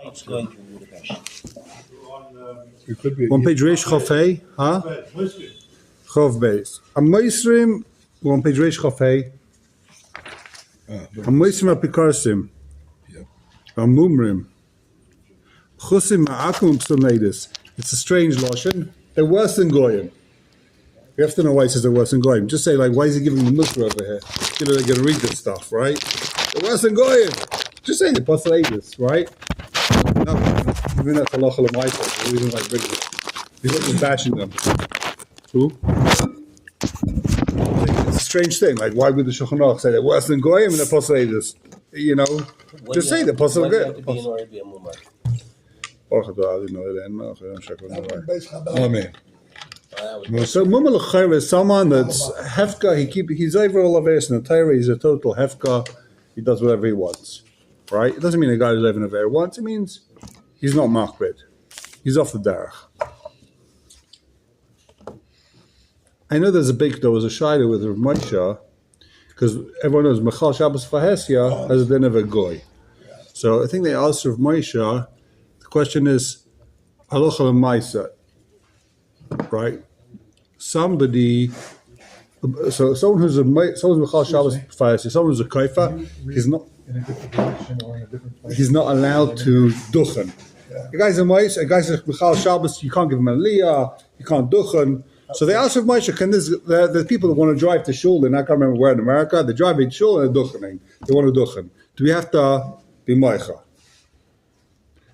What's going to Budapest? On page Reish Chafei, huh? Chav Beis. A Moisrim, on page Reish Chafei. A Moisrim Apikarsim. A Mumrim. Chusim Ma'akum Psonadis. It's a strange lashon. They're worse than Goyim. You have to know why he says they're worse than Goyim. Just say, like, why is he giving the Muslim over here? You know, they're going to read this stuff, right? They're worse than Goyim. Just say the Psonadis, right? No, even that's halacha l'maisa. We don't like bringing it. He's not just bashing them. Who? It's a strange thing. Like, why would the Shulchan Aruch say they're worse than Goyim and they're Psonadis? You know, just say the Psonadis. When you have to be in order to be a mumar? Amen. So Mumma L'Chayr is someone that's hefka. He's over all of this in the Torah. He's a total hefka. He does whatever he wants, right? It doesn't mean a guy who's living whatever he wants. It means he's not machbid. He's off the derech. I know there was a shayla with Rav Moshe because everyone knows Mechal Shabbos Fahesia has a din of a goy. So I think they asked Rav Moshe. The question is halacha l'maisa, right? Somebody, so someone who's Mechal Shabbos Fahesia, someone who's a kaifa, he's not allowed to duchen. A guy's a Mechal Shabbos, you can't give him a aliyah, you can't duchen. So they asked Rav Moshe, can this, the people that want to drive to shul, and I can't remember where in America, they're driving to shul and they're duchening. They want to duchen. Do we have to be moicha?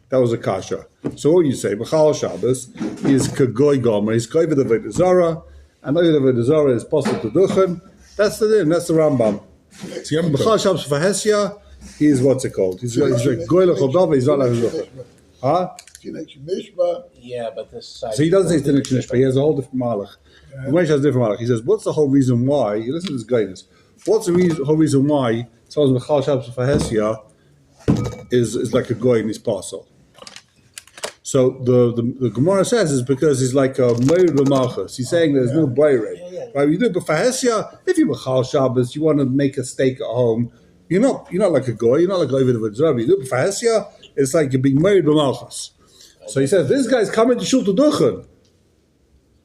That was a kasha. So what do you say? Mechal Shabbos, he is kagoy gomer, he's goy with the Avodah Zarah, and the Avodah Zarah is possible to duchen. That's the din, that's the Rambam. Mechal Shabbos Fahesia, he is what's it called? He's goy l'chol davar, he's not allowed to duchen. Huh? Yeah, but this side. So he doesn't say Tinuk Nishba, he has a whole different malach. Ramesh has a different malach. He says, what's the whole reason why? You listen to this guidance. What's the whole reason why someone's Mechal Shabbos Fahesia is like a goy in his parcel? So the Gemara says is because he's like a Meir B'malchus. He's saying there's no Bayre. Right? You do it, but Fahesia, if you're Mechal Shabbos, you want to make a steak at home, you're not like a goy, you're not like a Ovid of a Zerav. You do it, but Fahesia, it's like you're being Meir B'malchus. So he says, this guy's coming to shul to duchen.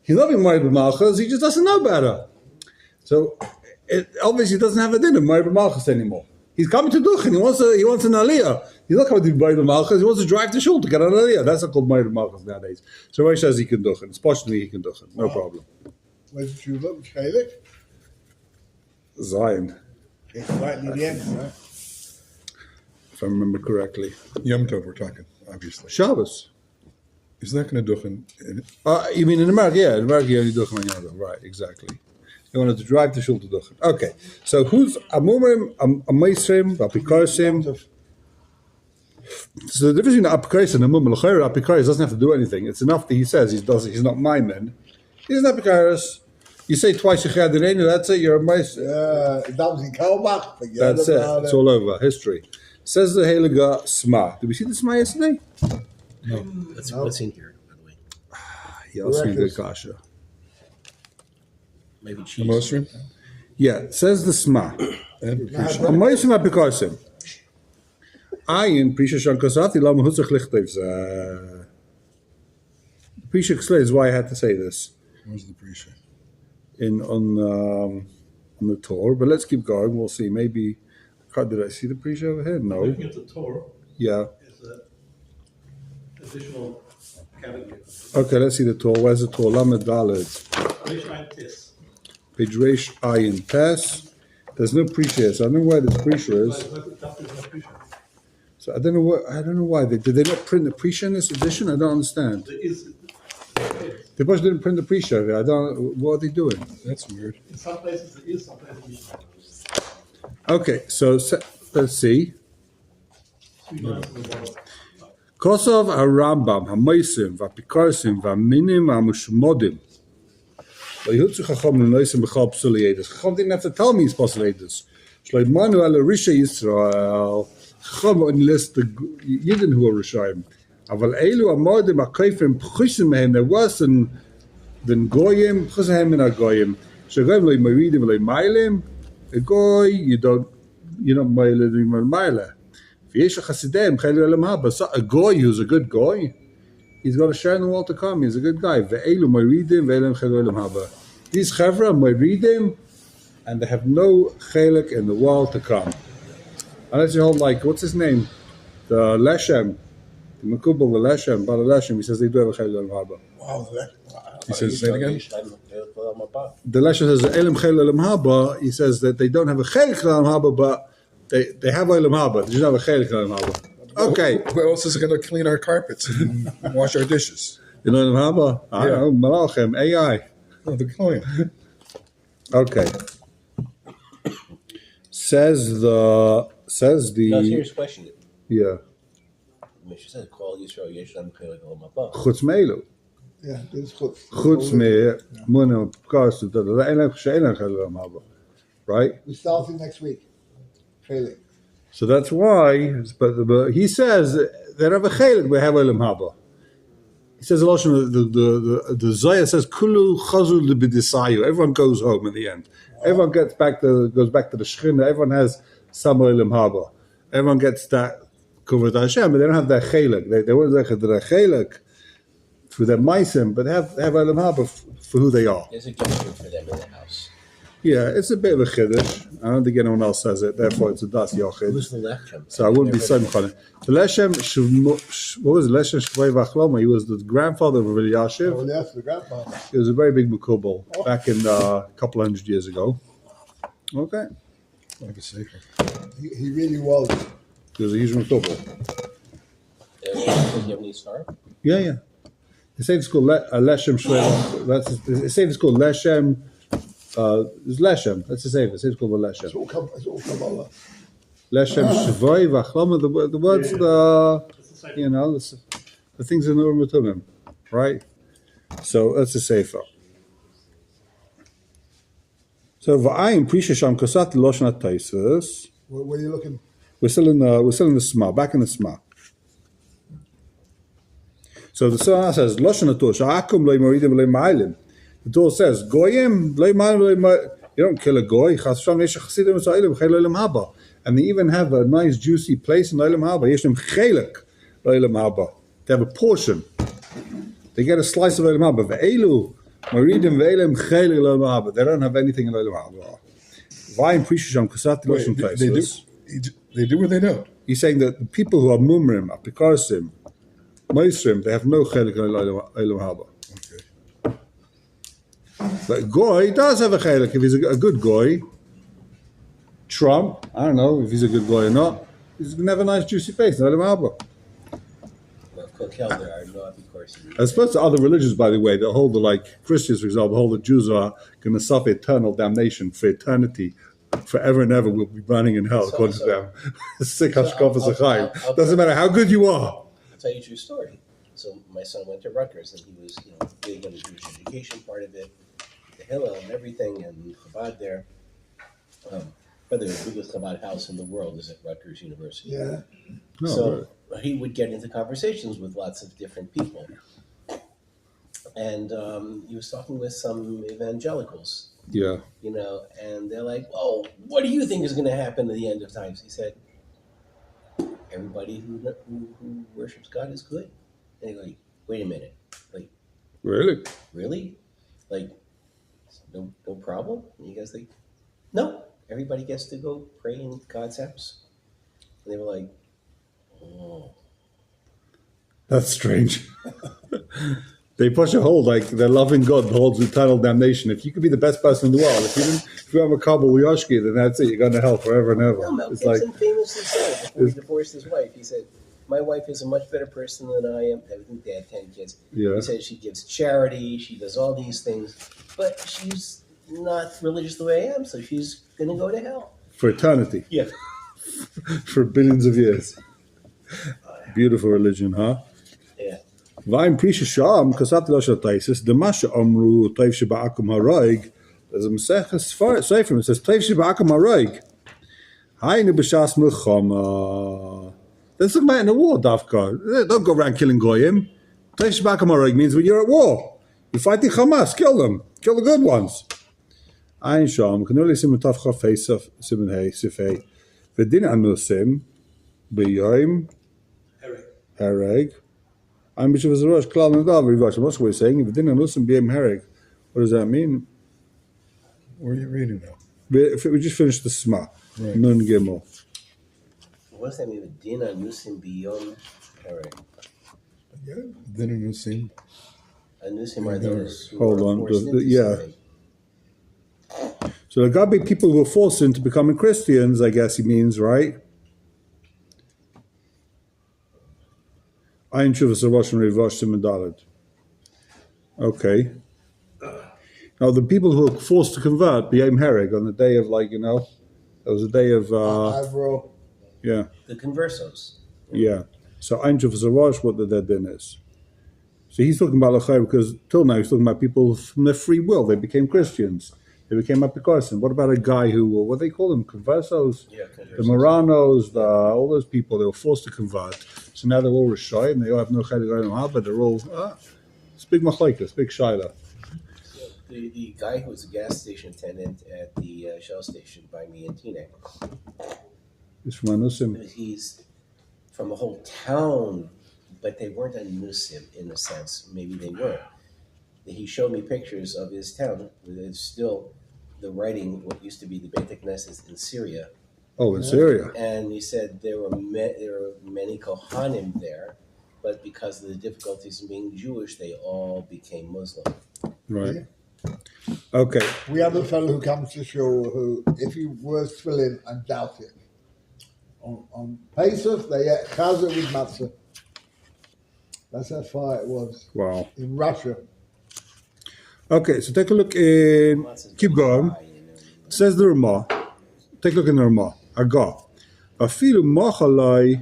He's not being married with Malchus, he just doesn't know better. So it obviously doesn't have a din of married with Malchus anymore. He's coming to duchen, he wants an aliyah. He's not coming to be married with Malchus, he wants to drive to shul to get an aliyah. That's not called married with Malchus nowadays. So Rashi says he can duchen. Especially he can duchen, no problem. Where's the Shula? Which Chalik? Zion. It's right near the end, right? If I remember correctly. Yom Tov we're talking, obviously. Shabbos. He's not going to duchen. You mean in America? Yeah, in America you only duchen on Yom Tov. Right, exactly. They wanted to drive to shul to duchen. Okay, so who's a mumrim, a meisrim, a pikarsim? So the difference between the apikaris and the mumrim, l'chayr, apikaris doesn't have to do anything. It's enough that he says he's not my man. He's not apikaris. You say twice Yechad, that's it. You're a meisrim. That was in Kalbach. That's it. It's all over. History. Says the Heilige Sma. Did we see the Sma yesterday? No. What's in here, by the way? He asked me the kasha. Maybe cheese. The Mosrim? Yeah, says the Sma. A Moisim Apikarsim. Ayin, Prisha Shankosati, Lama Hutzach Lichtevs. Prisha explains why I had to say this. Where's the pre-show? On the Torah, but let's keep going. We'll see. Maybe, did I see the Prisha over here? No. Looking at the Torah Yeah. is an additional category. Okay, let's see the Torah. Where's the Torah? Lamed Daled. Tis. Page Reish Ayin Tes. There's no Prisha here, so I don't know where this Prisha is. So I don't know why. Did they not print the Prisha in this edition? I don't understand. They probably didn't print the Prisha. What are they doing? That's weird. In some places there is, some places there isn't. Okay, so let's see. Kosov HaRambam, HaMoisim, VaPikarsim, VaMinim, HaMushmodim. Chacham didn't have to tell me he's Posleidus. Shleimanu ala Risha Yisrael. Chacham only lists the Yidden who are Rishayim. Aval Elu Amodim HaKaifim Pchusim Mehem, they're worse than Goyim, Pchusim Mehem and HaGoyim. Shagoyim Loi Meridim Loi Mailim. A Goy, you're not Mailim, you're Maile. V'yesh chasidem chayil olam haba. So a goy who's a good goy, he's got a share in the world to come. He's a good guy. Ve'elu moiridim ve'elem chayil olam haba. These chevra moiridim, and they have no chelik in the world to come. Unless you hold like, what's his name? The Leshem. The Makubal, the Leshem, Bala Leshem, he says they do have a chayil olam haba. Wow, He says, say it again. The Leshem says elim chayil olam haba. He says that they don't have a chelik olam haba, but they have olam haba. They just have a chelik olam haba. Okay. Who else is going to clean our carpets and wash our dishes? You know olam haba? I don't know. Malachem, AI. Oh, the coin. Okay. Says the. No, serious question. Yeah. Mishnah says, "Call Yisrael Yeshem Chelik Olam Haba." Chutz me'elu. Yeah, dit is goed. Chutz me'muna because the elam she'elam chayil olam haba. Right? We start next week. Chelik. So that's why, but he says that have a chelik we have olam haba. He says the Zayah says kulu chazu lebidisayu. Everyone goes home in the end. Everyone goes back to the Shechina. Everyone has some olam haba. Everyone gets that kavod Hashem, but they don't have that chelik. They won't say that chelik for their meisim, but they have olam haba for who they are. There's a gesture for them in the house. Yeah, it's a bit of a chiddush. I don't think anyone else says it. Therefore, it's a das yochid. Who's the Lechem? So I wouldn't be simcha on it. The Leshem, what was it? Leshem Shvei Vachloma. He was the grandfather of Rabbi Yashiv. Oh, that's the grandfather. He was a very big Mekubal back in a couple hundred years ago. Okay. Like a safer. He really was. He was a huge Mekubal. Does he have any star? Yeah. They say it's called Leshem Shvei. They say it's called Leshem. It's Leshem. That's the same. It's called the Leshem. It's all Kabbalah. Leshem Shvoi Vachloma. The words, the things in the Urim Tumim, right? So that's the sefer. So v'ayim prishasham kosat loshna taisus. Where are you looking? We're still in the Sma, back in the Sma. So the Sma says loshna tosh akum loy moridim loy ma'alim. The Torah says goyim loy ma'alim. You don't kill a goy. And they even have a nice juicy place in Olam Haba. Yeshem chelik Olam Haba. They have a portion. They get a slice of Olam Haba. Ve'elu maridim ve'elem chelik Olam Haba. They don't have anything in Olam Haba. Vayim prishasham kusat loshim taisus. They do or they don't? He's saying that the people who are mumrim, apikasim, moisrim, they have no chelik in Olam Haba. Okay. But goy does have a chelik if he's a good goy. Trump, I don't know if he's a good goy or not. He's gonna have a nice juicy face in Olam Haba. Well, Kokel, there are no apikoros. As opposed to other religions, by the way, that hold Christians, for example, hold that Jews are going to suffer eternal damnation for eternity, forever and ever. Will be burning in hell, according to them. Sick hashkafas achayim. Doesn't matter how good you are. I'll tell you a true story. So my son went to Rutgers, and he was, big on the Jewish education part of it, the Hillel and everything, and Chabad there. Probably the biggest Chabad house in the world is at Rutgers University. Yeah. So he would get into conversations with lots of different people. And he was talking with some evangelicals. Yeah. And they're like, "Oh, what do you think is going to happen at the end of times?" He said, "Everybody who worships God is good." And they go, "Wait a minute, like, Really? Like, no problem?" And you guys like, "No, everybody gets to go pray in God's house." And they were like, "Oh, That's strange. They push a hold like they're loving God holds eternal damnation. If you could be the best person in the world, if you have a Kabul Yoshki, then that's it. You're going to hell forever and ever. No, Mel It's Gibson famously said before he divorced his wife, he said, "My wife is a much better person than I am." I think they had 10 kids. Yeah. He said she gives charity, she does all these things, but she's not religious the way I am, so she's going to go to hell. For eternity. Yeah. For billions of years. Beautiful religion, huh? Yeah. Vayim prisha sham kasat loshna taisus demasha amru toiv sheba'akum haroig. There's a Maseches Sefer. It says toiv sheba'akum haroig. Haynu b'shas milchama. Let's talk about in a war, Dafka. Don't go around killing goyim. Toiv sheba'akum haroig means when you're at war. You're fighting Hamas. Kill them. Kill the good ones. Ayin sham. Can only simen taf chafei simen hey sifei. V'din anusim. B'yoim Herring. hereg. I'm b'shuvas harosh klal nadav rivash. What's what we're saying? If dinner nusim b'yom hereg, what does that mean? Where are you reading now? If we just finished the sma, Right. nun gimel. What does that mean? Dina nusim biyom herring. Then in the scene. Anusim are those who Hold are on, forced the- into yeah. something. So there got to be people who were forced into becoming Christians, I guess he means, right? Ein shuvas harosh and rivash siman daled. Okay. Now the people who were forced to convert b'yom hereg on the day of it was a day of Ivro. yeah. The conversos. Yeah. So Ein Shuvas Harosh, what the din is. So he's talking about Lachai because till now he's talking about people from their free will. They became Christians. They became Apikosim. What about a guy who, what do they call them? Conversos? Yeah, The Moranos, all those people, they were forced to convert. So now they're all Rishai and they all have no Chayda Goyim, but they're all, it's big machlaikas, big Shaila. The guy who was a gas station attendant at the Shell station by me in Teaneck, It's from Anusim. he's from a whole town, but they weren't a Nusim in a sense. Maybe they were. He showed me pictures of his town. There's still the writing, what used to be the Beit Knesset in Syria. Oh, in Syria. And he said there were many Kohanim there, but because of the difficulties in being Jewish, they all became Muslim. Right. Okay. We have a fellow who comes to show who, if he wears tefillin and doubt it, on Pesach they ate chazer with matzah. That's how far it was Wow. in Russia. Okay, so take a look in, keep going. It says the Ramah. Take a look in the Ramah. Agah. Afilu machalai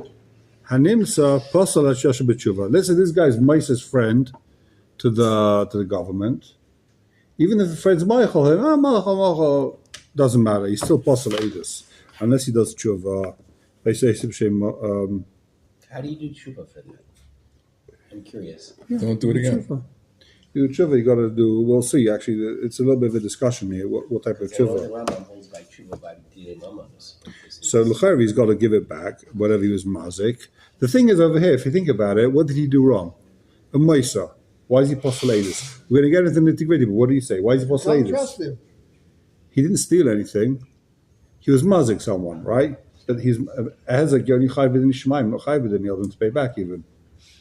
hanimsa pasal hashasha b'tshuva. Let's say this guy is Mice's friend to the government. Even if the friend's Michael, Michael, doesn't matter. He's still pasal edus unless he does tshuva. They say How do you do tshuva for that? I'm curious. Don't do it again. tshuva. You do tshuva, you got to do. We'll see. Actually, it's a little bit of a discussion here. What type of I know tshuva? the Rambam holds by tshuva by Didei Mamos. So L'chayr, he's got to give it back, whatever he was mazik. The thing is over here, if you think about it, what did he do wrong? A Maisa. Why is he postulatus? We're going to get into the nitty-gritty, but what do you say? Why is he Can't postulatus? trust him. He didn't steal anything. He was mazik someone, right? But he's Hezek Yoni Chai B'din Shemaim, not Chai B'din Yodin to pay back even.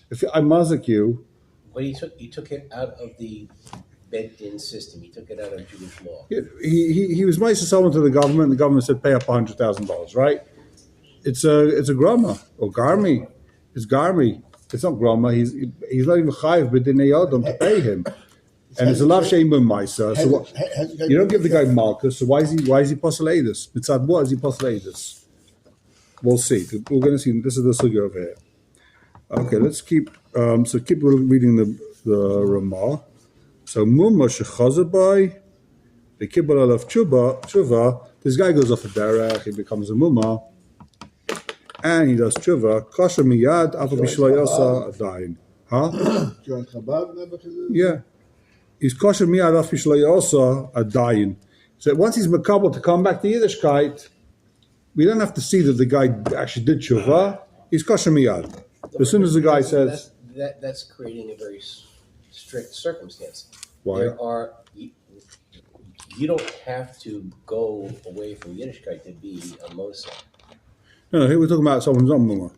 If I mazik you, But he took it out of the Beit Din system. He took it out of Jewish law. he was Maisa someone to the government, and the government said pay up $100,000, right? It's a grama or garmi. It's garmi. It's not grama. He's not even chayiv b'dinei yodom to pay him, and it's a lot of shame in Maisa. So what, you don't give the guy Malchus. So why is he postulatus? Mitzad what is he postulatus? We'll see. We're going to see. This is the sugya over here. Okay, let's keep. So keep reading the Ramah. So mumma shechazabai, the kibbutz alav tshuva. This guy goes off a derech. He becomes a mumma. And he does tshuva. Kosher miyad afa b'shlayasa adayin. Huh? Join Chabad, never to Yeah. He's kosher miyad afa b'shlayasa adayin. So once he's makabel to come back to Yiddishkeit, we don't have to see that the guy actually did tshuva. He's kosher miyad. As soon as the guy says, That's creating a very strict circumstance. why? There are you don't have to go away from Yiddishkeit to be a Mosa. No, here we're talking about someone who's not mumma.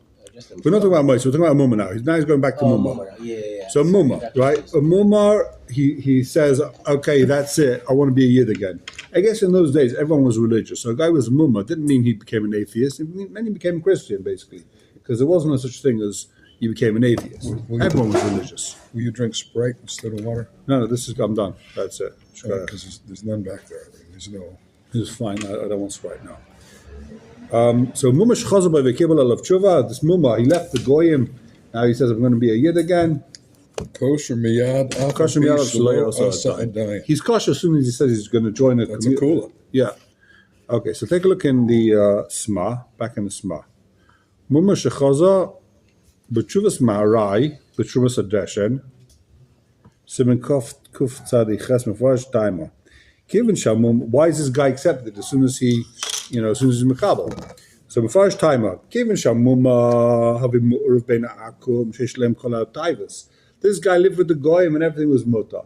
We're not talking about Moshe, we're talking about mumma now. Now he's going back to mumma. Yeah. So mumma, right? A mumma, he says, okay, that's it. I want to be a yid again. I guess in those days, everyone was religious. So a guy was a mumma didn't mean he became an atheist. It meant he became a Christian, basically. Because there wasn't a such thing as you became an atheist. Everyone was religious. Will you drink Sprite instead of water? No, I'm done. That's it. Because there's none back there. There's no. It's fine. I don't want Sprite now. So mumma shechazah by v'kibul alav tshuva. This mumma, he left the goyim. Now he says, I'm going to be a yid again. Kosher miyad. Kosher miyad also. He's kosher as soon as he says he's going to join it. That's a kula. Yeah. Okay, so take a look in the Sma, back in the Sma. Mumma shechaza b'tshuvas ma'arai, b'tshuvas adeshen, simen kuf tzadi ches mefresh daima. Given shamum, why is this guy accepted as soon as he's makabel? So the first timer, given Shamuma, having Mu'urv Ben Akum, Shishlem Kola Taivas. This guy lived with the Goyim and everything was mutter.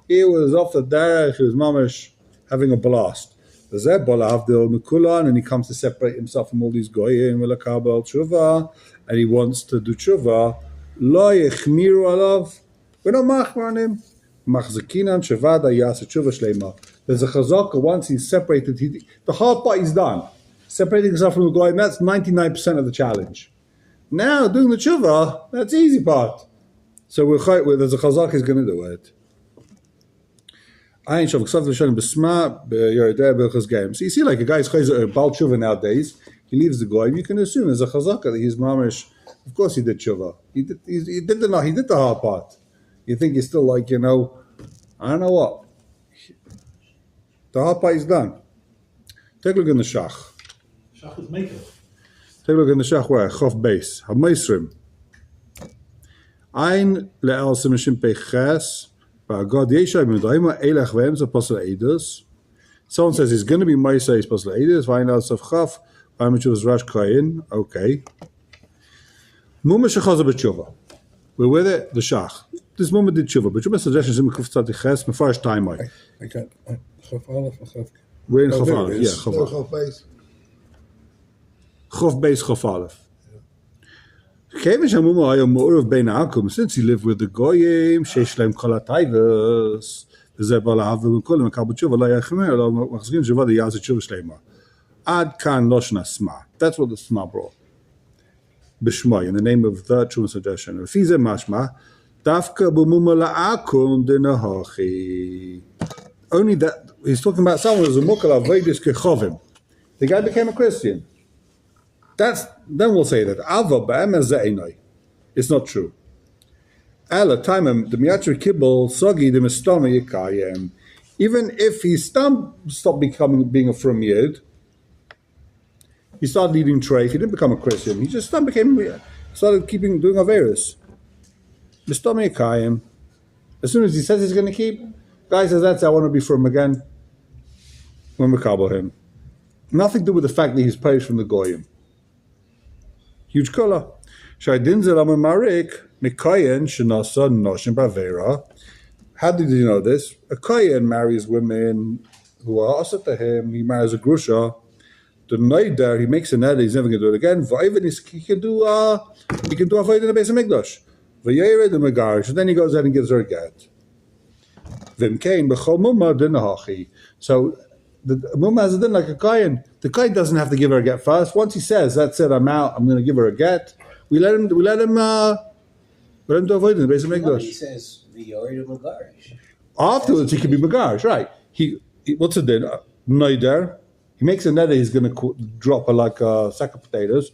He was off the derech, he was mamish having a blast. The Zebola Havdil Mikulan, and he comes to separate himself from all these Goyim, Velakabal Tshuva, and he wants to do Tshuva. Lo Yechmiru Alav. We're not machmar on him. Machzakinan Shavada Yasa Tshuva Shlema. There's a chazaka, once he's separated, the hard part is done. Separating himself from the Goyim, that's 99% of the challenge. Now, doing the Tshuva, that's the easy part. So there's a chazak he's going to do it. So you see, like a guy's Baal Tshuva nowadays, he leaves the Goyim, you can assume there's a chazaka that he's mamish. Of course he did Tshuva. He did the hard part. You think he's still like, I don't know what. The hard part is done. Take a look in the Shach. Shach is maker. Take a look in the Shach where? Chof Beis. HaMeisrim. Ein le'el simishim peches. Someone says he's going to be Maisa, he's Pasla Edis, Vain al Safchaf, Vaimachu was Rash Kayin. Okay. Mumma Shechaza B'Tshuva. We're with it, the Shach. This Mumma did Tshuva, but Tshuva suggestions in Mekuf Tzati Ches, my first time. I got Chof Aleph and Chof. We're in Chof there Aleph, it yeah, is. Chof No Aleph. Chof Beis. Chof Beis, Chof Aleph. Since he lived with the Goyim, Sheish Leim Kol HaTaivos, וזה בא להבדיל מכולם, מקבל תשובה, לא יחמיר, אלא מחזיקים תשובה, יעשה תשובה שלמה. עד כאן לא שנה סמה. That's what the sma brought. בשמי, in the name of the true suggestion. לפי זה משמע, דווקא במומה לעקום דנהוכי. Only that, he's talking about someone who's a mukal avedis kechovim. The guy became a Christian. Then we'll say that. Ava ba'em ezeinai. It's not true. Ala time the miatri kibbel sogi the mistama yikayem. Even if he stopped being a from yid, he started leading treif. He didn't become a Christian. He just started doing averis. Mistama yikayem. As soon as he says he's going to keep, guy says that's I want to be from again. When we kabel him, nothing to do with the fact that he's praised from the goyim. Huge color. Shaydin zelam marik. How did you know this? A Kohen marries women who are also to him. He marries a Grusha. The Neider, he makes a net, he's never going to do it again. He can do avoid in the base of Mikdash. And then he goes ahead and gives her a get. So the mumma has a din like a Kohen. The Kohen doesn't have to give her a get first. Once he says, that's it, I'm out, I'm going to give her a get. We let him to avoid in the base of No, Mikdash. he says the Yored of Megarish. Afterwards, he can be Megarish, right? He what's it then? Neider. He makes a neder, he's going to drop her like a sack of potatoes.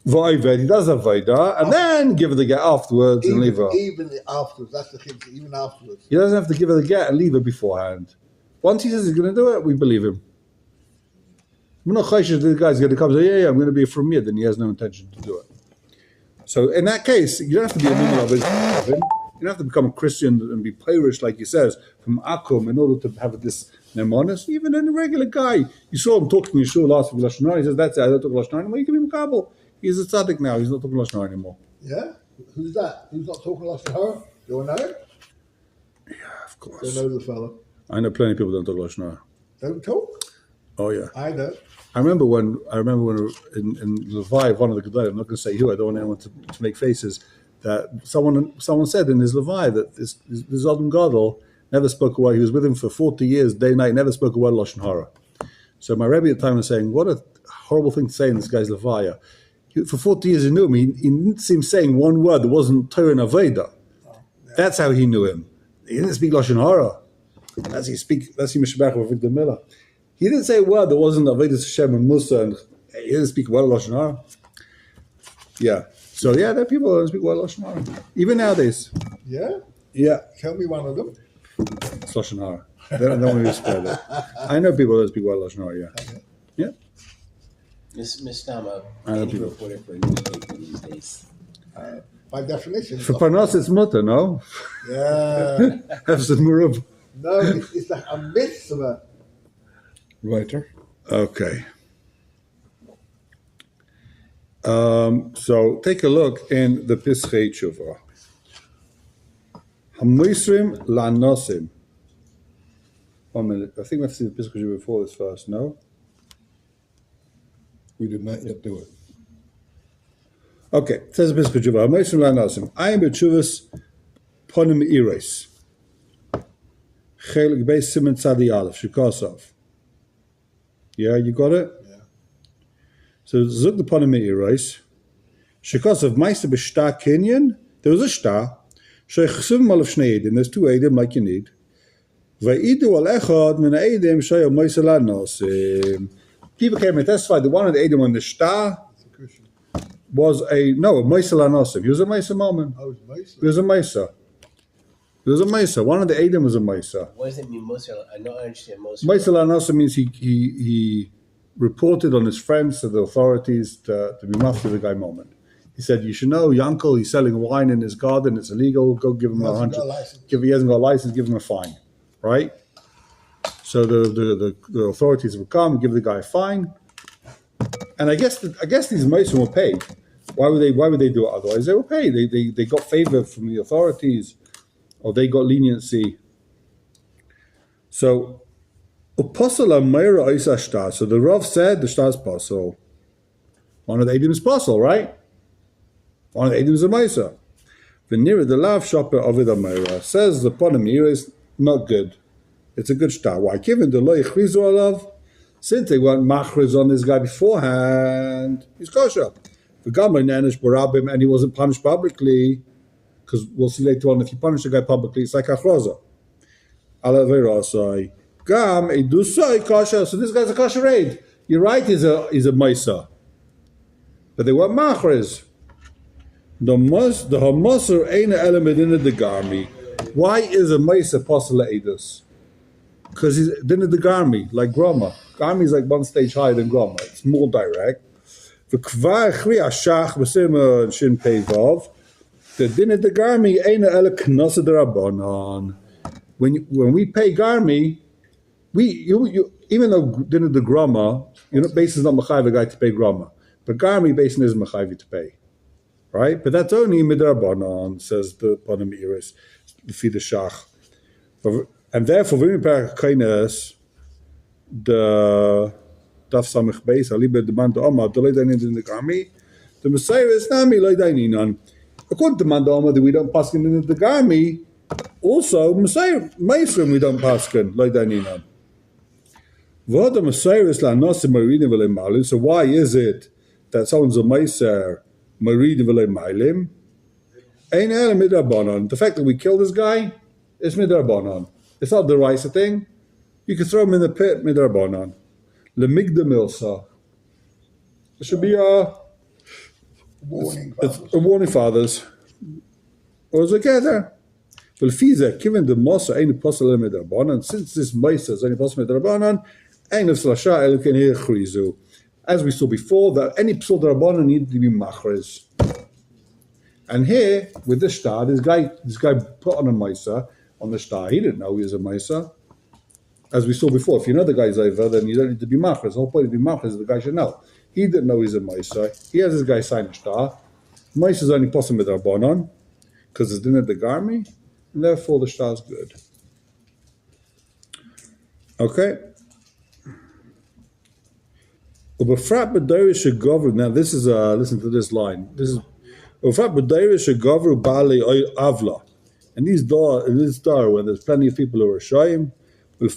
Voived, he does a Vaida, and then give her the get afterwards and leave her. Even afterwards, that's the thing, even afterwards. He doesn't have to give her the get and leave her beforehand. Once he says he's going to do it, we believe him. We're not chayshish the guy's going to come and say, yeah, I'm going to be from here, then he has no intention to do it. So in that case, you don't have to be a mu'min of him. You don't have to become a Christian and be Pirish, like he says, from Akum in order to have this nemonis. Even a regular guy, you saw him talking in Yeshua last week, Lashon Hara. He says, that's it, I don't talk Lashon Hara anymore. You can be Makabel. He's a tzaddik now. He's not talking Lashon Hara anymore. Yeah? Who's that? Who's not talking Lashon Hara? Do I know? Yeah, of Don't course. know the fellow. I know plenty of people don't talk Lashon Hara. Don't talk? Oh, yeah. I know. I remember when in Levi, one of the Gedolim, I'm not going to say who, I don't want anyone to make faces, that someone said in his Levi that this Adam Gadol never spoke a word. He was with him for 40 years, day and night, never spoke a word of Lashon Hara. So my Rebbe at the time was saying, what a horrible thing to say in this guy's Levi. For 40 years he knew him. He didn't seem saying one word that wasn't Torah and Aveda. That's how he knew him. He didn't speak Lashon Hara. That's he Mishbach of Victor Miller. He didn't say a word that wasn't Avodas Hashem and Musa, and he didn't speak well Lashon Hara. Yeah. So yeah, there are people who don't speak well Lashon Hara. Even nowadays. Yeah? Yeah. Tell me one of them. It's Lashon Hara. They don't want me to spread it. I know people who don't speak well Lashon Hara, yeah. Yeah. Miss Tama, I know any people. reporter for a newspaper these days. By definition. For Parnas it's mutter, no? Yeah. Hefzid Murub. No, it's like a mitzvah. Writer. Okay. So take a look in the Pischei Tshuva. Hamoisrim la'anosim. 1 minute. I think we have to see the Pischei Tshuva before this first, no? We did not yet do it. Okay, it says the Pischei Tshuva. Hamoisrim la'anosim. Ayin b'tshuvas ponim iris. Chelik beis simen tzadi aleph. Shikosov. Yeah, you got it? Yeah. So zug the ponim iris. Shikosov meister b'shta kinyan. There was a shta. Sheichsuvim alav shnei edim. There's 2 edim like you need. Va'idu al echad min ha'edim sheyah meiser la'anosim. People came and testified that one of the edim on the shta was a meiser la'anosim. He was a meiser moment. I was amazed. He was a meiser. He was a meiser. One of the edim was a meiser. What does it mean, Moser? I don't understand Moser. Meiser la'anosim means he reported on his friends to the authorities to be mafia the guy moment. He said, "You should know, your uncle, he's selling wine in his garden. It's illegal. Go give him He hasn't got a 100. license. If he hasn't got a license, give him a fine." Right? So the authorities would come and give the guy a fine. And I guess these Mason were paid. Why would they do it otherwise? They were paid. They got favor from the authorities, or they got leniency. So Upasala Meira Isa Shtar. So the Rav said the Shtar is possible. One of the Edim is possible, right? One of the Edim is a Maisa. Venira the Lav Shopper of the Meira says the Ponemir is not good. It's a good Shtar. Why? Given the Loy Chrizu Alav, since they weren't machriz on this guy beforehand, he's kosher. The Gamma Nanish Barabim, and he wasn't punished publicly, because we'll see later on if you punish a guy publicly, it's like Achroza. Alavirasai. Gam Edusai kosher. So this guy's a kosher aid. You're right, he's a Maisa. But they weren't machriz. The Hamasar ain't an element in the Garmi. Why is a Maisa possible Edus? Because he's dinner the Garmi, like Groma. Garmi is like 1 stage higher than Groma. It's more direct. The Kvar Chri Ashach Basima and Shin Pevov. The dinner the Garmi ain't an ele Knosa de Rabbanon. When we pay Garmi, you even though dinner the Groma, basin is not Machavi guy to pay Groma. But Garmi basin is Machavi to pay. Right? But that's only Midrabanon, says the Ponim Iris, the Fida Shach. And therefore, when we pay kindness, the Daf Samich Beis, Alibe demand Omar, the Leidanin in the Garmi, the Messiah is Nami Leidaninon. According to Mandama, that we don't pass in the Garmi, also Messiah Maestrim we don't pass in Leidaninon. What the Messiah is La Nosim Marina Vele Malim, so why is it that someone's a Meiser Marina Vele Malim? Ain't El Midrabanon. The fact that we killed this guy is Midrabanon. It's not the right thing. You can throw him in the pit, Midrabanon. Lemigda Milsa. It should be a warning, fathers. Or is it together? Well, Fiza, given the Mosa ain't possible Midrabanon, since this Mesa is only possible Midrabanon, ain't of Slasha Elkin here Chrizu. As we saw before, that any Psul Drabanon needed to be Machriz. And here, with the star, this guy put on a Mesa on the star. He didn't know he was a Mesa. As we saw before, if you know the guy's over, then you don't need to be Machriz. The whole point of being Machriz is the guy should know. He didn't know he's a Mesa. He has this guy sign a star. Mesa is only possible with Rabbanon, because it's dinner the Garmi, and therefore the star is good. Okay. Now this is listen to this line. This is avla. And in this door, when there's plenty of people who are shayim, and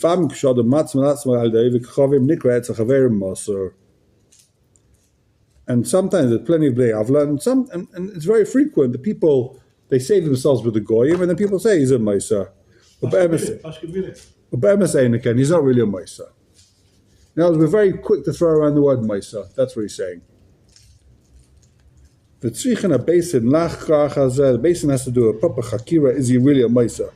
sometimes there's plenty of blei avla, and it's very frequent. The people they save themselves with the goyim, and then people say he's a meiser. He's not really a meiser. Now we're very quick to throw around the word meiser. That's what he's saying. The basin has to do a proper chakira. Is he really a meiser?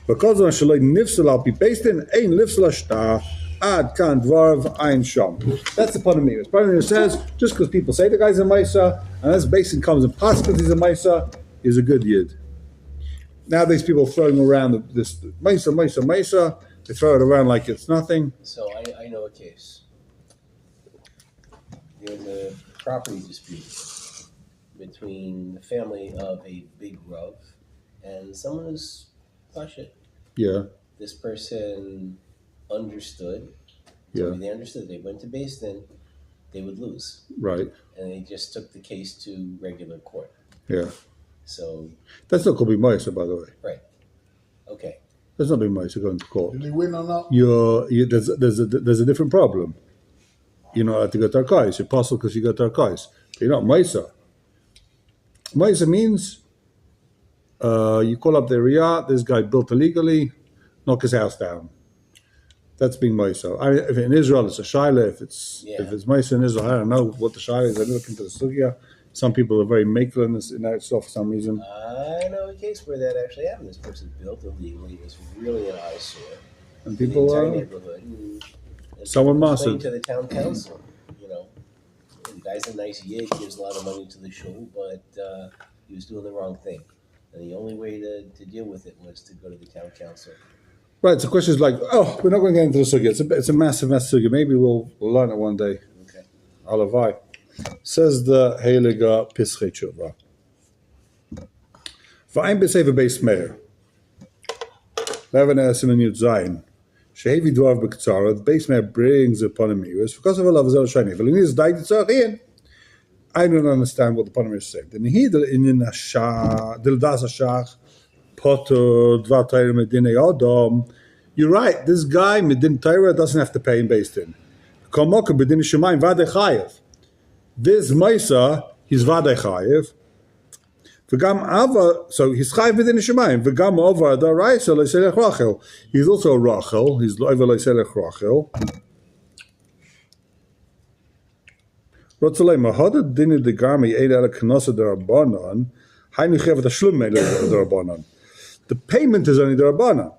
Because on shaloi nifsal al pi basin ein nifsal ashtar ad kan dvarv ein sham. That's the Panamir. Panamir says just because people say the guy's a meiser, and this basin comes and passes because he's a meiser, is a good yid. Nowadays people throwing around this meiser. They throw it around like it's nothing. So I know a case. There's a property dispute between the family of a big Rav and someone who's Pashut. Yeah. This person understood. Yeah. So they understood. They went to Beis Din, they would lose. Right. And they just took the case to regular court. Yeah. So, That's not going to be Meiser, by the way. right. Okay. That's not being Meiser going to court. Did he win or not? There's a different problem. You're not allowed to get Tarkais. You're possible because you got Tarkais. You're not Meiser. Meiser means you call up the Riyah, this guy built illegally, knock his house down. That's being Meiser. If in Israel it's a Shaila, if it's Meiser in Israel, I don't know what the Shaila is. I didn't look into the Sugya. Some people are very makel in that stuff for some reason. I know a case where that actually happened. This person built illegally. It was really an eyesore. And in the people entire neighborhood. And someone people must complained have. to the town council. The guy's a nice yid, gives a lot of money to the shul, but he was doing the wrong thing. And the only way to deal with it was to go to the town council. Right, so the question is like, we're not going to get into the Sugya. It's a massive Sugya. Maybe we'll learn it one day. Okay. Alavai. Says the Heilige Pischei Tshuva. V'ayin b'sefer beis meir. Leven es in a new Zion. Shehevi dwarf b'ktzara. The beis meir brings upon him mirrors. Because of a love is shiny. But in his died it's in. I don't understand what the Panamir is saying. Then he in a shach, dildas a shach, potter dvar Torah medinei adam. You're right. This guy medin Torah doesn't have to pay in beis din. Komoka bedin shemayim vadei chayev. This Maisa, he's Vadei Chayev. V'gam Ava, so he's Chayev within the Shemayim. V'gam Ava Daraisa Leiselech Rachel. He's also a Rachel. He's over Leiselech Rachel. Rotzalei Mahadad Dini de Gami Eid Ala Kanosa Darabanan. Hainu Chev Tashlum Eid Darabanan. The payment is only Darabanan.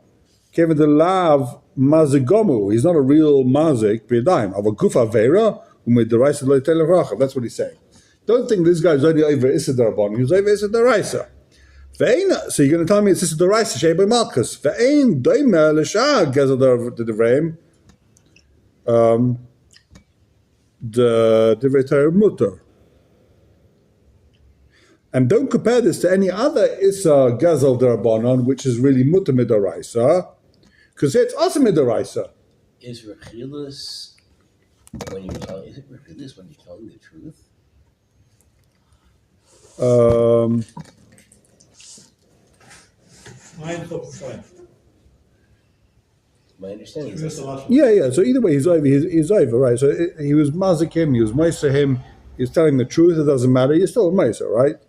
Kevin the Lav Mazigomu. He's not a real Mazik B'yadayim. Ava Gufa Vera. That's what he's saying. Don't think this guy's only over Issa Darabon. He's over Issa Daraisa. So you're going to tell me it's Issa Daraisa, Shei by Malchus. Ve'ein doimer l'shah gezel the Devreim. The Divrei Torah mutter. And don't compare this to any other Issa gezel Darabonon, which is really mutter midaraisa, because it's also midaraisa. Is Rechilas when you're telling? Is it Rechilas when you're telling the truth? My understanding is that Yeah. So either way, he's over. He's over, right? So he was mazikim. He was meiser him. He's telling the truth. It doesn't matter. He's still a meiser, right?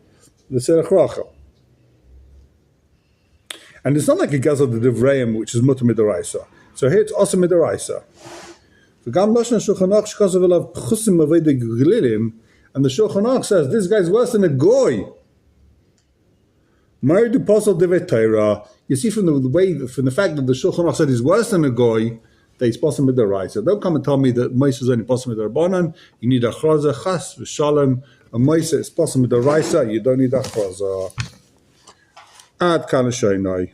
The serach rachel. And it's not like a gazel the devreim, which is mutter midaraisa. So here it's also midaraisa. And the Shulchan Aruch says this guy's worse than a goy. Married to Apostle Divrei Torah. You see from the fact that the Shulchan Aruch said he's worse than a goy, that he's possible with the right. So don't come and tell me that Moshe is only possible with the Rabbanan. You need a chraza, chas, v'shalom. A Moshe is possible with the right. You don't need a chraza. Ad kan shaynai.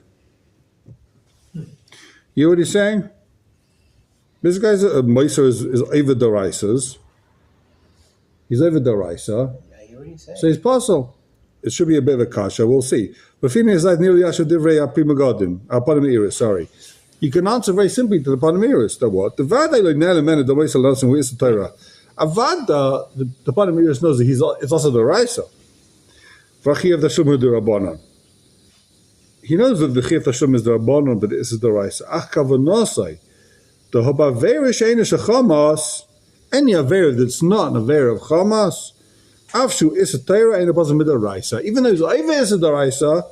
You know what he's saying? This guy's Moshe is over the Raisas. He's over the Raisa. So he's possible. It should be a bit of a kasha. We'll see. But Fini is like nearly Yasha Divrei Apimagodin, Apanamiris, sorry. You can answer very simply to the Panamiris. The what? The Vada Loinel and the Waisa Lassen with the Torah. Avada, the Panamiris knows that it's also the Raisa. Vachi of the Shumu de Rabbanan. He knows that the Chi of the Shum is the Rabbanan, but this is the Raisa. Ach Kavanosai. The Hobavera Sheinish Chamas, any Avera that's not an Avera of Chamas, Afshu is a Torah and a puzzle with the Raisa. Even though he's over is the Raisa,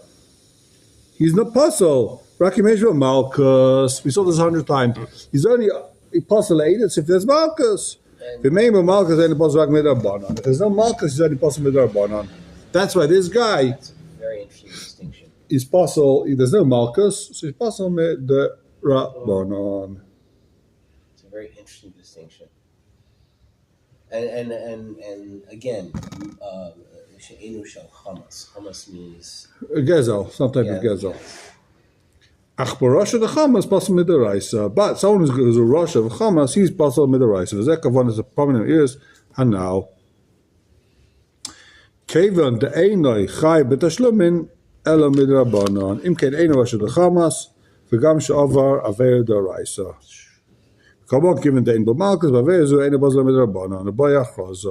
he's not puzzle. Rakimeshva Malchus. We saw this 100 times. He's only a puzzle if there's Malchus. If Malchus ain't a puzzle with the Rabbanon. If there's no Malchus, he's only puzzle with the Rabbanon. That's why this guy. That's a very interesting distinction. He's puzzle. There's no Malchus, so he's puzzle with the Rabbanon. It's a very interesting distinction. And again, she'enu shel chamas. Chamas means gezel, some type of gezel. Ach, Rosh of the Chamas possible with the Raisa, but someone who's a Rosh of Chamas, he's possible with the Raisa. The Zekavon is a prominent ears, and now כיוון דאינוי חי בתשלומן, אלא מדרבנן. אם כן, אינו רשע דחמאס, וגם שעבר עבר דרייסה. כמובן, כיוון דאין בו מלכוס, בעבר זו אינו בזל מדרבנן, הבעיה הכרזה.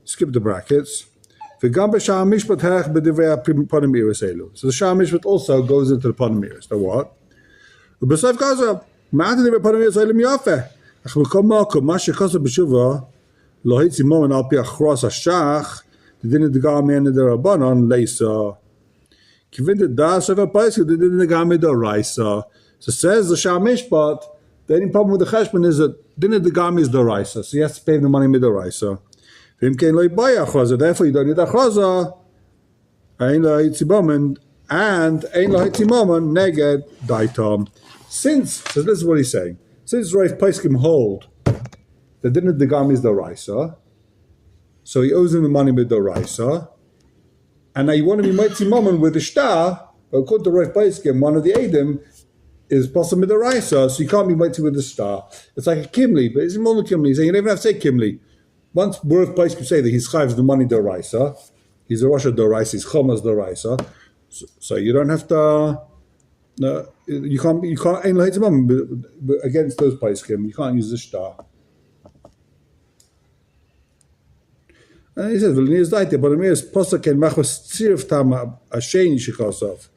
skip the brackets. וגם בשער המשפט הלך בדברי הפנמירס אלו. So the שער המשפט also goes into the פנמירס. The what? ובסוף כזה, מעט דברי פנמירס האלה מיופה. אך בכל מקום, מה שכסף בשובה, לא הייתי מומן על פי הכרוס השח, דין דגר מן דרבנן לייסה. כיוון דדס אבל פייסק, דין דגר מדרייסה. So it says the שער המשפט, the only problem with the cheshbon is that didn't the gami is the raisa, so you have to pay the money with the raisa. If you can't buy a chraza, therefore you don't need a chraza. Ein lo hitzibomen and ein lo hitzibomen neged daitam. Since, so this is what he's saying. Since Rav Paiskim hold that didn't the gami is the raisa, so he owes him the money with the raisa, and now you want to be mitzibomen with the shtar. But according to Rav Paiskim, one of the edim is possible the raisa, so you can't be waiting with the star. It's like a kimli, but it's more than kimli. So you don't even have to say kimli. Once both places can say that he's chayv the money the raisa, he's a Rasha the raisa, he's chomas the raisa, so you don't have to. No, you can't. Against those places, you can't use the star. And he says, "Well, he's right, but the is posuk and machos tzirv tam a shein shikosov."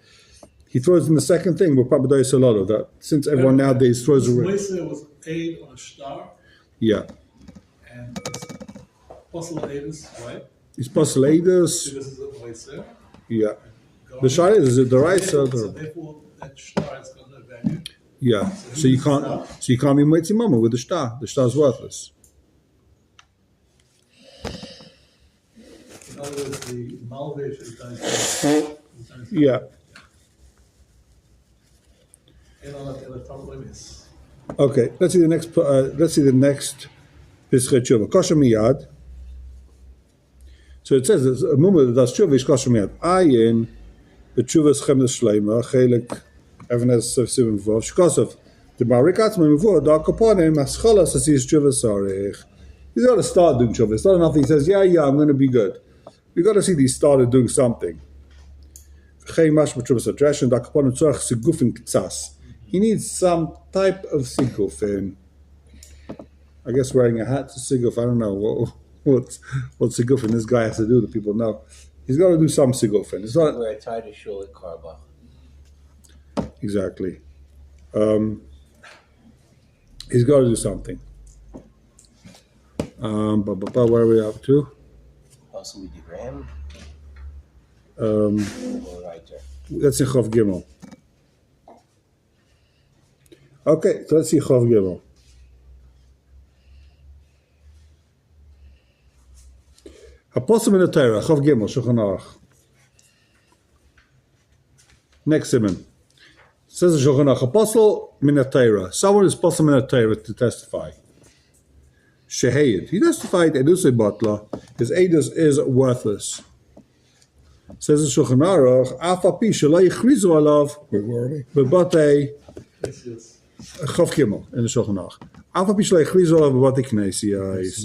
He throws in the second thing, we're probably doing a lot of that. Since everyone nowadays throws a ring. Moise was aid on a star, Yeah. and it's possible aiders, right? It's Pasiladus. Because it's a Moise. Yeah. The shot is it the right So side? therefore, that star is going to value. Yeah. So you can't be mighty mama with the star. The star's worthless. In other words, the malvation is done. Yeah. And on the problem is. Okay. Let's see the next Pischei Tshuva. Kosher miyad. So it says a mumma that does tshuva is kosher miyad. Ayin b'tshuva schemdes shleima chelik even as 7 vav shkosov the barik atzma mivur da kaponim ascholas as his tshuva sarich. He's got to start doing tshuva. It's not enough. He says, yeah, I'm going to be good. We got to see that he started doing something. He needs some type of sigufin. I guess wearing a hat to siguf. I don't know what sigufin this guy has to do that people know. He's got to do some sigufin. It's not Where I tied a shul at Karbach. exactly. He's got to do something. Where are we up to? Possibly Graham. Right there. Let's see Chav Gimel. Okay, so let's see Chav Gimel. Apostle in the Torah, Chav Gimel, Shulchan Aruch. Next simon. Says the Shulchan Aruch, Apostle min Torah. Someone is apostle min Torah to testify. Shehayid. He testified Edusei Batla. His edus is worthless. Says the Shulchan Aruch, Afa pi shelo yichrizu alav bebatei Chav Gimel in the Shulchan Aruch. Afa pi shelo yichrizu alav bebatei knesiyos.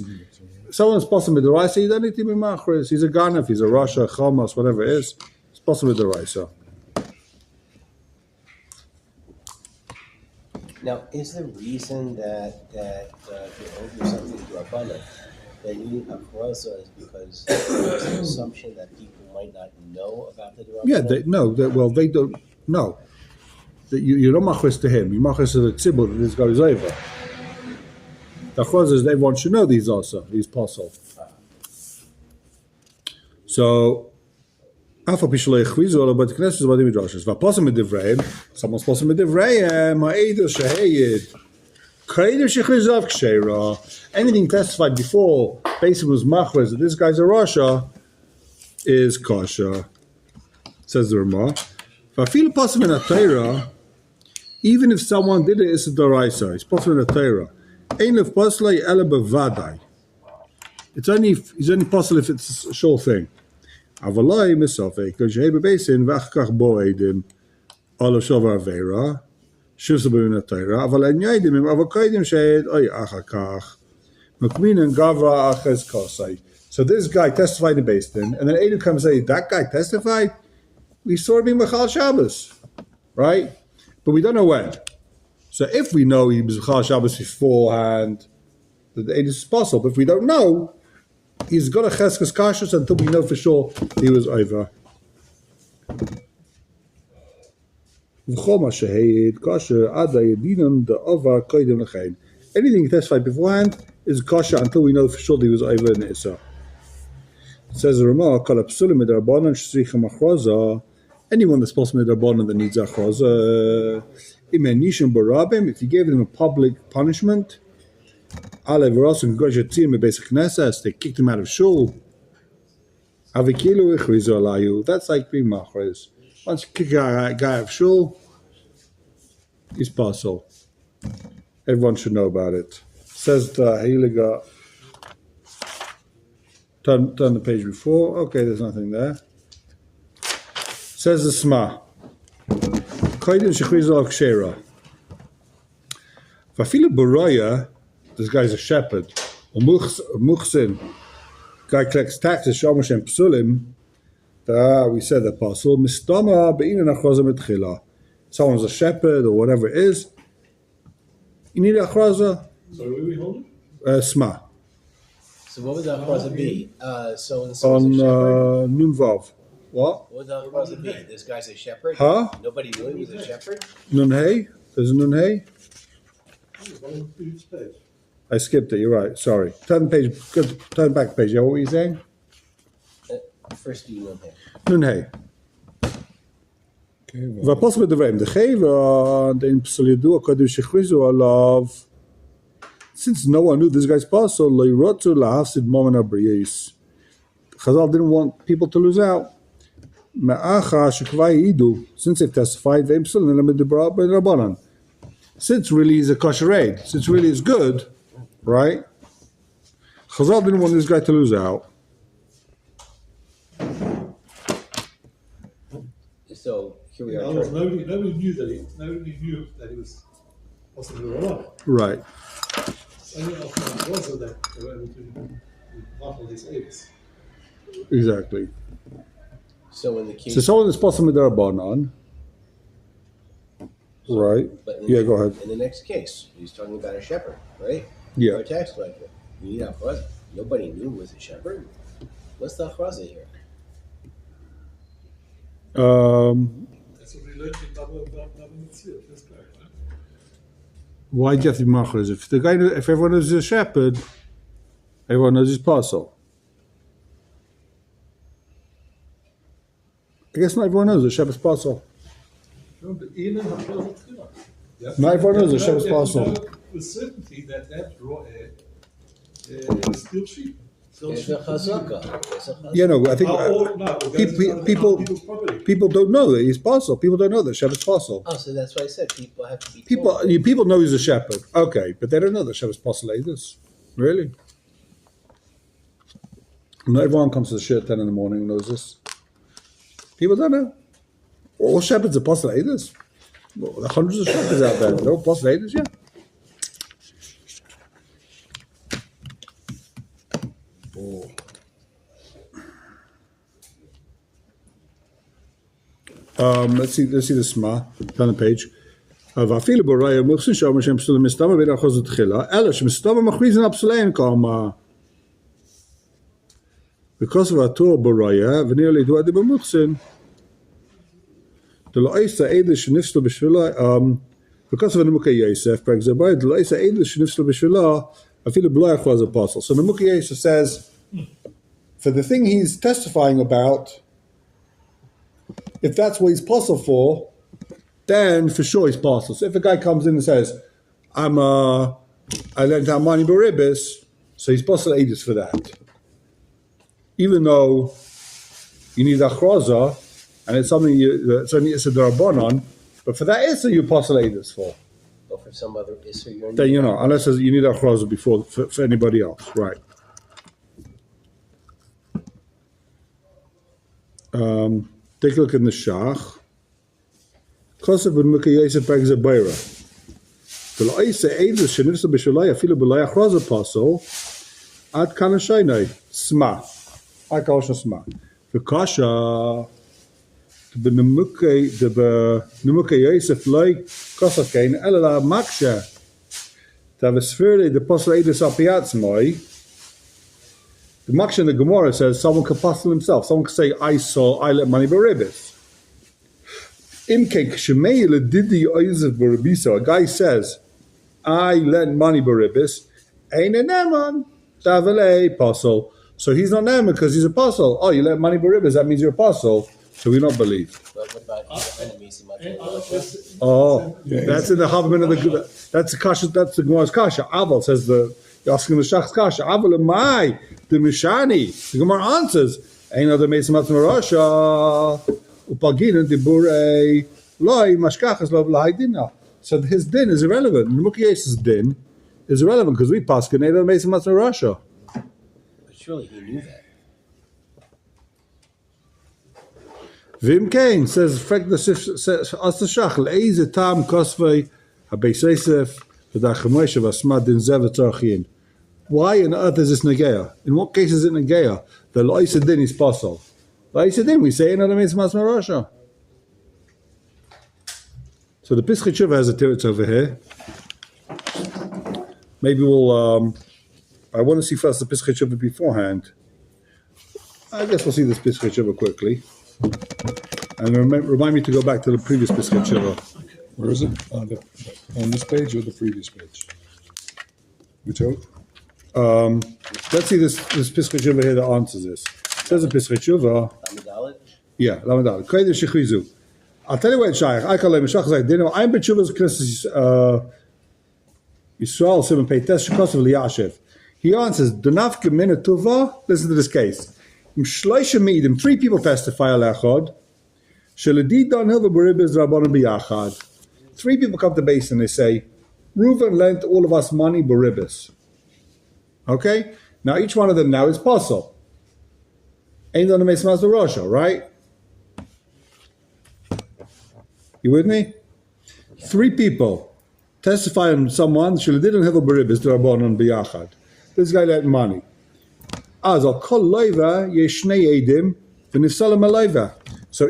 Someone's possible with the Raisa, you don't need to be machris. He's a Ganef, he's a Rasha, Chamas, whatever it is. It's possible with the Raisa. Now, is the reason that they owe you something to Rabbanan, that you need Akrosa is because there's an assumption that people might not know about the Rabbanan? Yeah, they don't know. You're not machris to him, you're machris to the tzibur that this guy is over. The chos is everyone should know these also, these apostle. So, Afa Pishalei Chvizol, but the Knesset is about the Midrashes. Vaposam Medivreim, someone's posam Medivreim, Ma'edah Shehayid, Kaidah Shechrizav Kshera, anything testified before, basically was machres that this guy's a Rasha, is kosher. Says the Ramah. Vafil posam in a Torah, even if someone did it, it's a Doraisa, it's posam in a Torah. It's only possible if it's a sure thing. Avalai misafek because you have a basin v'achkach boedim olav shavar avera shivsa b'min atayra aval enyadim im avakaidim shed oy achakach mekminen gavra aches kosai. So this guy testified in Beis Din, and then Edu comes and say, that guy testified? We saw him in Mechal Shabbos, right? But we don't know when. So if we know he was Mechal Shabbos beforehand, the Edu is possible. But if we don't know, he's got a Cheskes Kashrus until we know for sure he was over. Anything he testified beforehand is kosher until we know for sure that he was over in Issa. It says a remark, anyone that's supposed to be Rabbanan that needs achraza, if you gave them a public punishment, they kicked him out of shul. That's like being machres. Once you kick a guy out of shul, he's pasul. Everyone should know about it. Says the Heilige. Turn the page before. Okay, there's nothing there. Says the Sma. Koydin shechrizu al kshera. Vafilu baraya. This guy's a shepherd. Muchsin. Guy collects taxes. Shomash and psulim. We said the apostle. Mistama be'ina nachroza mitchila. Someone's a shepherd or whatever it is. You need achraza. So where we hold Sma. So what would the achraza be? So and On shepherd? Nun Vav. What? What would the achraza be? This guy's a shepherd? Huh? Nobody knew he was a shepherd? Nun Hey? There's a Nun Hey? page? I skipped it, you're right, sorry. Turn back page, yeah, what were you saying? First do you know him? Nun Hey. והפוסק בדבריהם, דחייבה, דין פסול ידוע קודם שהכריזו עליו, since no one knew this guy's pasul, לא ירוצו להפסיד מומן הברייס. Chazal didn't want people to lose out. מאחה שכבר העידו, since they've testified, והם פסולים אלא מדברה ברבנן. Since really is a kosher aid, since really is good, right? Chazal didn't want this guy to lose out. So here we In are. other words, nobody knew that he was possibly Rabbanan. Right. It's only after it was that they were able to muffle these aids. Exactly. So in the case, So someone is possible Darabanan. Right. but in Yeah, go ahead. In the next case, he's talking about a shepherd, right? Yeah. Or a tax collector. You need achraza. Nobody knew he was a shepherd. What's the achraza here? That's what we learned in Baba Mitzvah, this guy, right? Why do you have to be machres? If everyone knows he's a shepherd, everyone knows he's parcel. I guess not everyone knows the shepherd's parcel. No, but even Hachroz Tchila. Not everyone knows the shepherd's parcel. With certainty that raw air is still cheap. It's a chazaka. Yeah, no, I think people don't know that he's parcel. People don't know that shepherd's parcel. Oh, so that's why I said people have to be People told. know he's a shepherd. Okay, but they don't know that shepherd's parcel either. Really? Not everyone comes to the shir at 10 in the morning and knows this. People don't know. All shepherds are postulators. Well, there are hundreds of shepherds out there. They're all postulators, yeah. Let's see the Sma, down the page. ואפילו בראיה מוכסין שאומר שהם פסולים מסתמה בין אחוז התחילה, אלא שמסתמה מכריזים הפסולים כמה. Because of our tour בראיה, ונראה לידוע די במוכסין, דלא עיסה עידה שנפסלו בשבילה, because of הנמוקי יסף, פרק זה בית, דלא עיסה עידה שנפסלו בשבילה, אפילו בלא אחוז apostle. So הנמוקי יסף says, for the thing he's testifying about, if that's what he's parcel for, then for sure he's parcel. So if a guy comes in and says, I lent out money baribis, so he's parcel ages for that. Even though you need achraza, and it's something it's only Issa Darabanan, but for that Issa you parcel ages for. Or for some other issue you're Then you know, unless you need achraza before for anybody else, right? Take a look in the Shach. Kosev ben Mekayesef Peg Zebeira. The Laisa Eidus Shenifsa B'Shalai Afilu B'Lai Achraza Paso. Ad kanashaynai sma. I kasha sma. The kasha the Nemuke Yosef loy kasakain elala maksha. That was fairly the Apostle Edis Apiatzmoi. The Maksha in the Gemara says someone could apostle himself. Someone could say, I let money beribis. Imke Kshemei Didi Oizev Beribisa. A guy says, I lent money beribis. Ein a Neman. Davale apostle. So he's not Neman because he's apostle. Oh, you lent money beribis. That means you're apostle. So we don't believe. But what about enemies? Oh, that's in the Havman of the. That's the kasha. That's the Gemara's kasha. Aval says you're asking the Shach's kasha. Aval mai the Mishani. The Gemara answers. Ein other meis matzim rasha upagin dibure loy mashkachas lo lahaydina. So his din is irrelevant. Mukiyes's din is irrelevant because we pass ein other meis matzim rasha. But surely he knew that. Vim Kane says, "Frek the as the shachel eize tam kosvei habeisesef v'dachemoshe v'asmad din zevet tzarchin." Why on earth is this negaya? In what case is it negaya? The loisa din is possible. Loisa din we say another means mas marasha. So the Pischei Tshuva has a teretz over here. Maybe we'll. I want to see first the Pischei Tshuva beforehand. I guess we'll see this Pischei Tshuva quickly. And remind me to go back to the previous Pischei Tshuva. Where is it? On this page or the previous page? Which out? Let's see this Pischei Tshuva here that answers this. It says in Pischei Tshuva. Yeah, Lamed Kodesh Shechizu. I'll tell you what it's shaykh. I call him Shach Zayt Dino. I'm B'Tshuva's Knesset Yisrael Simon Peites Shekosav Liyashev. He answers, Donaf Gemina Tuva. Listen to this case. Three people testify al echad. Three people come to base and they say, Reuven lent all of us money beribis. Okay? Now each one of them now is puzzle. Ain't on the Mesmaz Rosha, right? You with me? Three people testify on someone, this guy lent money. So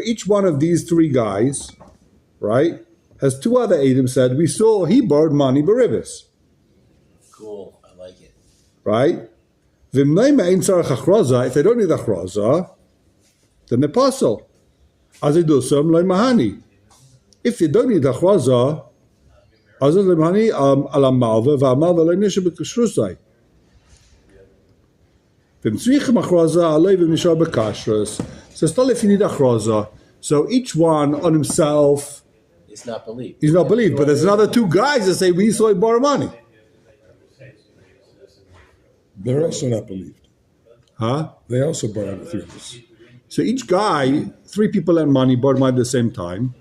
each one of these three guys, right, has two other Eidim said, we saw he borrowed money beribis. Cool, I like it. Right? If they don't need achraza, then they're puzzle. As they do some, like mahani. If they don't need achraza, as they mahani ala malva, v'amalva le nisha b'kashrusai. So still if you need achraza, so each one on himself It's not believed. he's not believed, but there's another two guys that say we saw him borrow money. They're also not believed. Huh? They also borrowed the 3 of us. So each guy, three people lent money, borrowed money at the same time.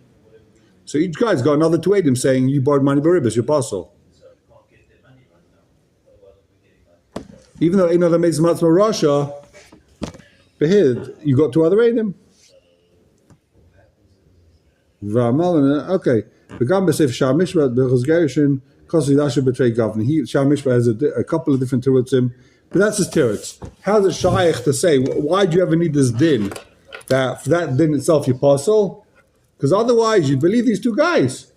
So each guy's got another two Eidim saying you borrowed money beribis, your apostle. Even though another makes matzma Russia, behid, you got two other Eidim. Okay. The Gamba says Shah Mishra, the Chazgerishin, Kosidasha betray governor. Shah Mishra has a couple of different terutzim, but that's his teretz. How's it shaykh to say, why do you ever need this din? That for that din itself you apostle? Because otherwise you believe these two guys.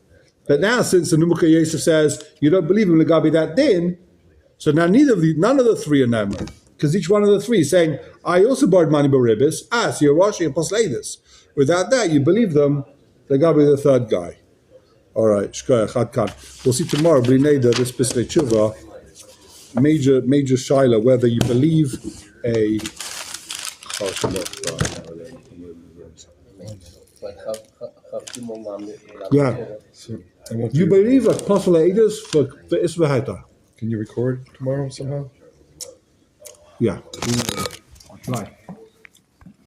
But now since the Numuka Yosef says you don't believe him Lagabi that din, so now none of the three are Neman. Because each one of the three is saying, I also borrowed money beribis. So you're Rashi and Posleidus. Without that, you believe them, they got to be the third guy. All right, shkoyach adkan. We'll see tomorrow, Bli Neder, this Pischei Tshuva, major shaila, whether you believe a... Yeah. So I want You believe that Posleidus for Isvaheta. Can you record tomorrow somehow? Yeah. I'll try.